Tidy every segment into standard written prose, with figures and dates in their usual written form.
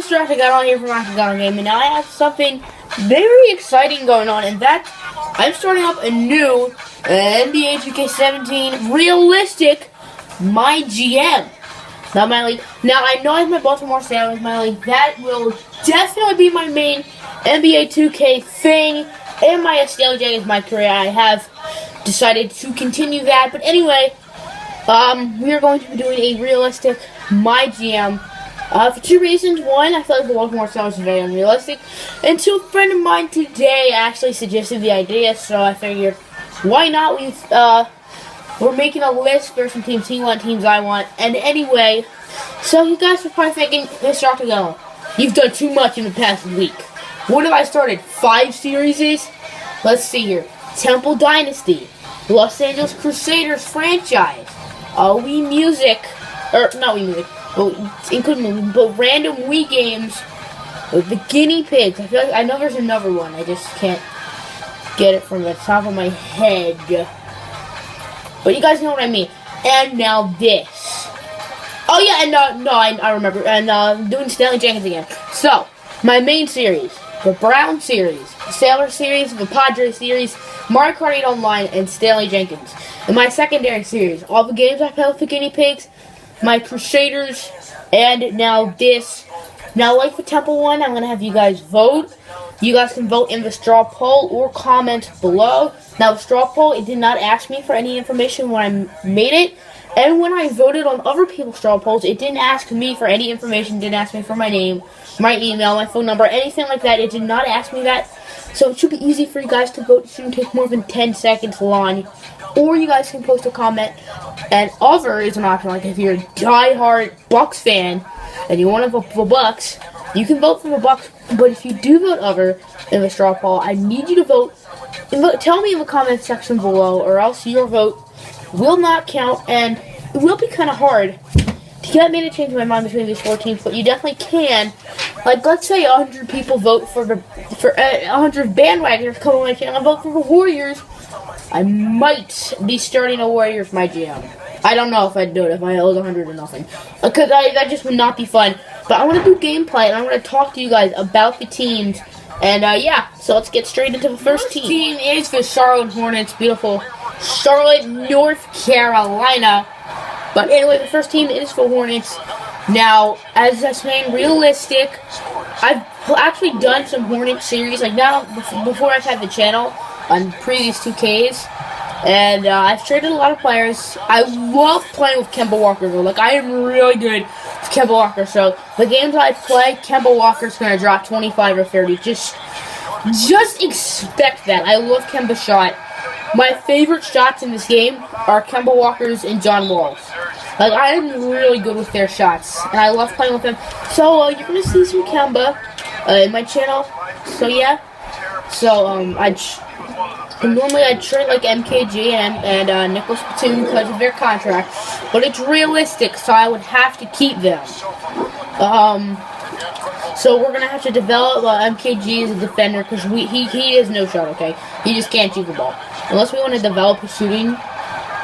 Mr. Octagon here from Octagon Gaming. Now I have something very exciting going on, and that I'm starting up a new NBA 2K17 realistic MyGM. Now I know I have my Baltimore Sounders, my league. That will definitely be my main NBA 2K thing, and my Stanley Jackets, my career. I have decided to continue that, but anyway, we are going to be doing a realistic MyGM. For two reasons. One, I feel like the Baltimore Sounders is very unrealistic. And two, a friend of mine today actually suggested the idea, so I figured, why not? We're making a list for some teams he wants, teams I want. And anyway, so you guys are probably thinking, Mr. Octagon, you've done too much in the past week. What have I started? 5 series? Let's see here. Temple Dynasty, Los Angeles Crusaders franchise, Wii Music, not Wii Music, including but random Wii games, the Guinea Pigs. I feel like I know there's another one. I just can't get it from the top of my head. But you guys know what I mean. And now this. Oh yeah, and I remember. And doing Stanley Jenkins again. So my main series, the Brown series, the Sailor series, the Padres series, Mario Kart 8 Online, and Stanley Jenkins. And my secondary series, all the games I play with the Guinea Pigs, my Crusaders, and now this. Now, like the Temple one, I'm going to have you guys vote. You guys can vote in the straw poll or comment below. Now, the straw poll, it did not ask me for any information when I made it. And when I voted on other people's straw polls, it didn't ask me for any information. It didn't ask me for my name, my email, my phone number, anything like that. It did not ask me that. So it should be easy for you guys to vote. It shouldn't take more than 10 seconds long. Or you guys can post a comment. And other is an option. Like if you're a die-hard Bucks fan and you want to vote for the Bucks, you can vote for the Bucks. But if you do vote other in the straw poll, I need you to vote. Tell me in the comment section below, or else your vote will not count, and it will be kind of hard to get me to change my mind between these 4 teams. But you definitely can. Like, let's say 100 people vote for 100 bandwagoners come on my channel and vote for the Warriors. I might be starting a Warriors MyGM. I don't know if I'd do it if I owed 100 or nothing, because that just would not be fun. But I want to do gameplay, and I want to talk to you guys about the teams. And yeah, so let's get straight into the first team. Team is the Charlotte Hornets, beautiful Charlotte, North Carolina. But anyway, the first team is for Hornets. Now, as I saying, realistic. I've actually done some Hornet series, like now before I've had the channel on previous 2Ks. And I've traded a lot of players. I love playing with Kemba Walker, though. Like, I am really good with Kemba Walker. So, the games I play, Kemba Walker's going to drop 25 or 30. Just expect that. I love Kemba's shot. My favorite shots in this game are Kemba Walker's and John Wall's. Like, I am really good with their shots. And I love playing with them. So, you're going to see some Kemba in my channel. So, yeah. So, normally I'd trade like MKG and Nicholas Batum because of their contract, but it's realistic, so I would have to keep them. So we're gonna have to develop MKG as a defender because he has no shot. Okay, he just can't shoot the ball unless we want to develop his shooting,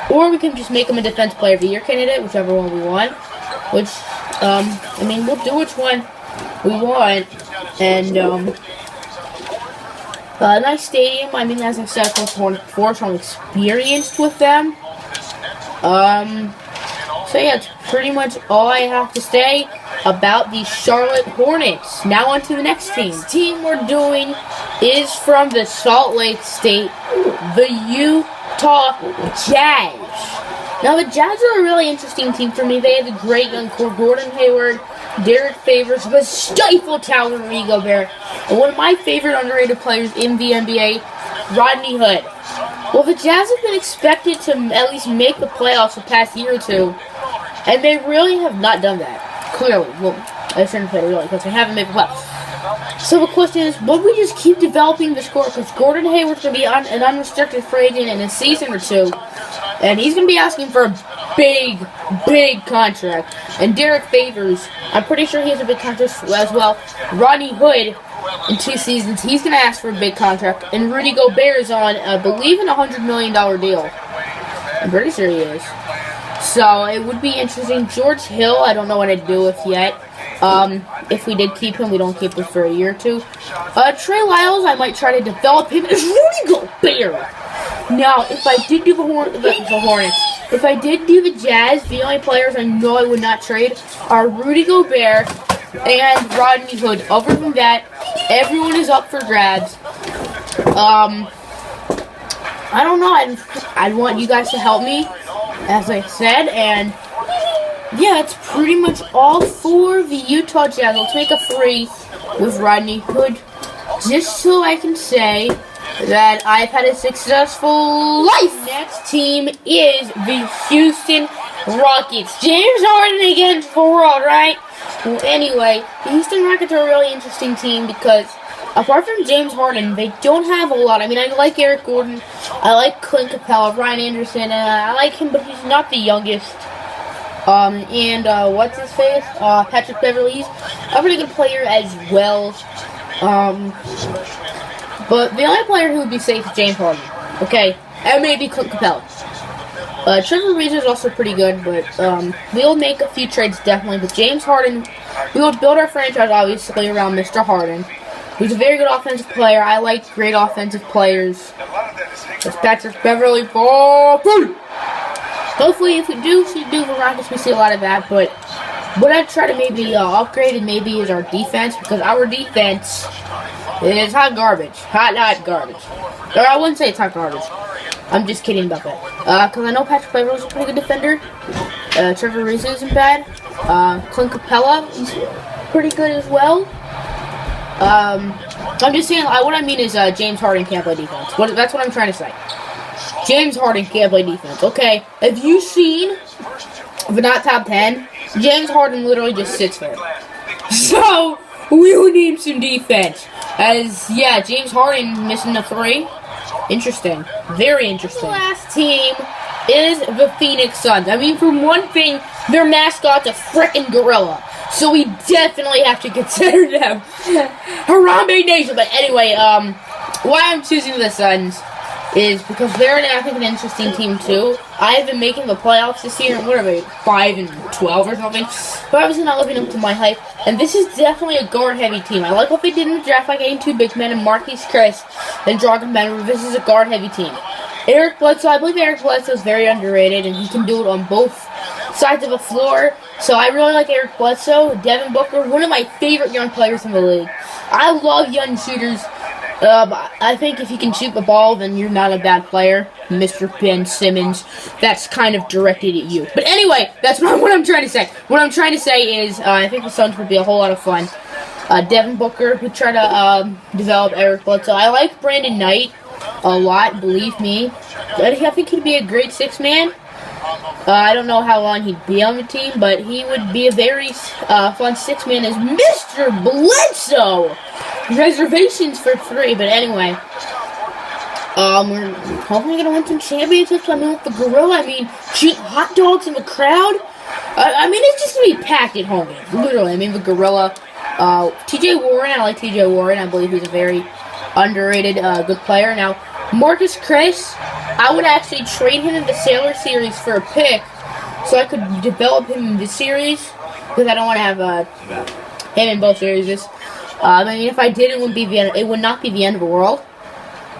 or we can just make him a Defense Player of the Year candidate, whichever one we want. Which I mean, we'll do which one we want, and nice stadium. I mean, as I said before, so I'm experienced with them. So yeah, it's pretty much all I have to say about the Charlotte Hornets. Now on to the next team. The team we're doing is from the Salt Lake State, the Utah Jazz. Now the Jazz are a really interesting team for me. They have a great young core: Gordon Hayward, Derek Favors, the stifle talent Rudy Gobert, and one of my favorite underrated players in the NBA, Rodney Hood. Well, the Jazz have been expected to at least make the playoffs the past year or two, and they really have not done that. Clearly. Well, I shouldn't say really, because they haven't made the playoffs. So the question is, would we just keep developing this core? Because Gordon Hayward's going to be an unrestricted free agent in a season or two, and he's going to be asking for a big contract. And Derek Favors, I'm pretty sure he has a big contract as well. Rodney Hood, in 2 seasons, he's going to ask for a big contract. And Rudy Gobert is on, I believe, a $100 million deal. I'm pretty sure he is. So, it would be interesting. George Hill, I don't know what I'd do with yet. If we did keep him, we don't keep him for a year or two. Trey Lyles, I might try to develop him as Rudy Gobert. Now, if I did do the Hornets, if I did do the Jazz, the only players I know I would not trade are Rudy Gobert and Rodney Hood. Other than that, everyone is up for grabs. I don't know. I want you guys to help me, as I said, and yeah, that's pretty much all for the Utah Jazz. Let's make a 3 with Rodney Hood, just so I can say that I've had a successful life. Next team is the Houston Rockets. James Harden against the world, right? Well, anyway, the Houston Rockets are a really interesting team because apart from James Harden, they don't have a lot. I mean, I like Eric Gordon, I like Clint Capella, Ryan Anderson, I like him, but he's not the youngest. What's his face? Patrick Beverley's a pretty good player as well. But the only player who would be safe is James Harden. Okay, and maybe Clint Capella. Trevor Ariza is also pretty good, but we'll make a few trades definitely. But James Harden, we will build our franchise obviously around Mr. Harden, who's a very good offensive player. I like great offensive players. It's Patrick Beverley for food. Hopefully, if we do the Rockets, we see a lot of that. But what I'd try to maybe upgrade is our defense, because our defense is hot garbage. Hot garbage. Or I wouldn't say it's hot garbage. I'm just kidding about that. Because I know Patrick Beverley is a pretty good defender. Trevor Ariza isn't bad. Clint Capella is pretty good as well. I'm just saying, what I mean is James Harden can't play defense. That's what I'm trying to say. James Harden can't play defense. Okay, have you seen, if not top 10, James Harden literally just sits there. So, we would need some defense. As, yeah, James Harden missing a 3. Interesting. Very interesting. The last team is the Phoenix Suns. I mean, for one thing, their mascot's a frickin' gorilla. So we definitely have to consider them. Harambe Nation. But anyway, why I'm choosing the Suns is because they're, I think, an interesting team too. I've been making the playoffs this year, and what are they, 5-12 or something? But obviously not living up to my hype. And this is definitely a guard-heavy team. I like what they did in the draft, like getting 2 big men and Marquise Chris and Dragon Bender. This is a guard-heavy team. Eric Bledsoe, I believe Eric Bledsoe is very underrated, and he can do it on both sides of the floor. So I really like Eric Bledsoe. Devin Booker, one of my favorite young players in the league. I love young shooters. I think if you can shoot the ball, then you're not a bad player. Mr. Ben Simmons, that's kind of directed at you. But anyway, that's not what I'm trying to say. What I'm trying to say is, I think the Suns would be a whole lot of fun. Devin Booker would try to develop Eric Bledsoe. I like Brandon Knight a lot, believe me. I think he'd be a great 6-man. I don't know how long he'd be on the team, but he would be a very fun 6-man as Mr. Bledsoe. Reservations for 3, but anyway. We're hopefully going to win some championships. I mean, with the gorilla, shoot hot dogs in the crowd. It's just going to be packed at home games. Literally, the gorilla. TJ Warren, I like TJ Warren. I believe he's a very underrated, good player. Now, Marcus Chris, I would actually trade him in the Sailor Series for a pick so I could develop him in the series, because I don't want to have him in both series. If I did, it would not be the end of the world.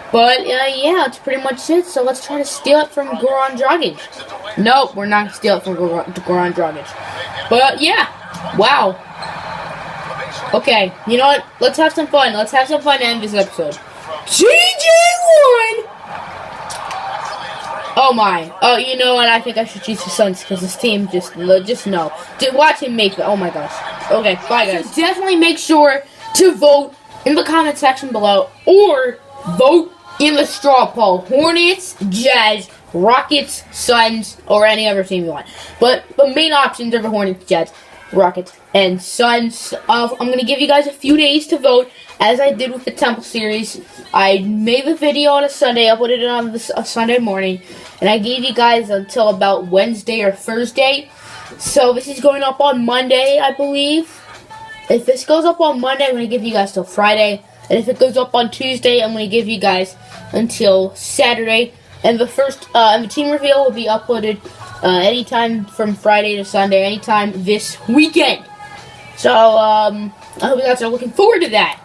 But, yeah, that's pretty much it. So let's try to steal it from Goran Dragic. Nope, we're not going to steal it from Goran Dragic. But, yeah, wow. Okay, you know what? Let's have some fun. Let's have some fun to end this episode. TJ Warren! Oh my. Oh, you know what? I think I should choose the Suns because this team just no. Watch him make it. Oh my gosh. Okay, bye guys. So definitely make sure to vote in the comment section below, or vote in the straw poll. Hornets, Jazz, Rockets, Suns, or any other team you want. But the main options are the Hornets, Jazz, Rockets, and Suns. I'm going to give you guys a few days to vote, as I did with the Temple series. I made the video on a Sunday, uploaded it on a Sunday morning, and I gave you guys until about Wednesday or Thursday. So this is going up on Monday, I believe. If this goes up on Monday, I'm going to give you guys till Friday. And if it goes up on Tuesday, I'm going to give you guys until Saturday. And the team reveal will be uploaded anytime from Friday to Sunday, anytime this weekend. So, I hope you guys are looking forward to that.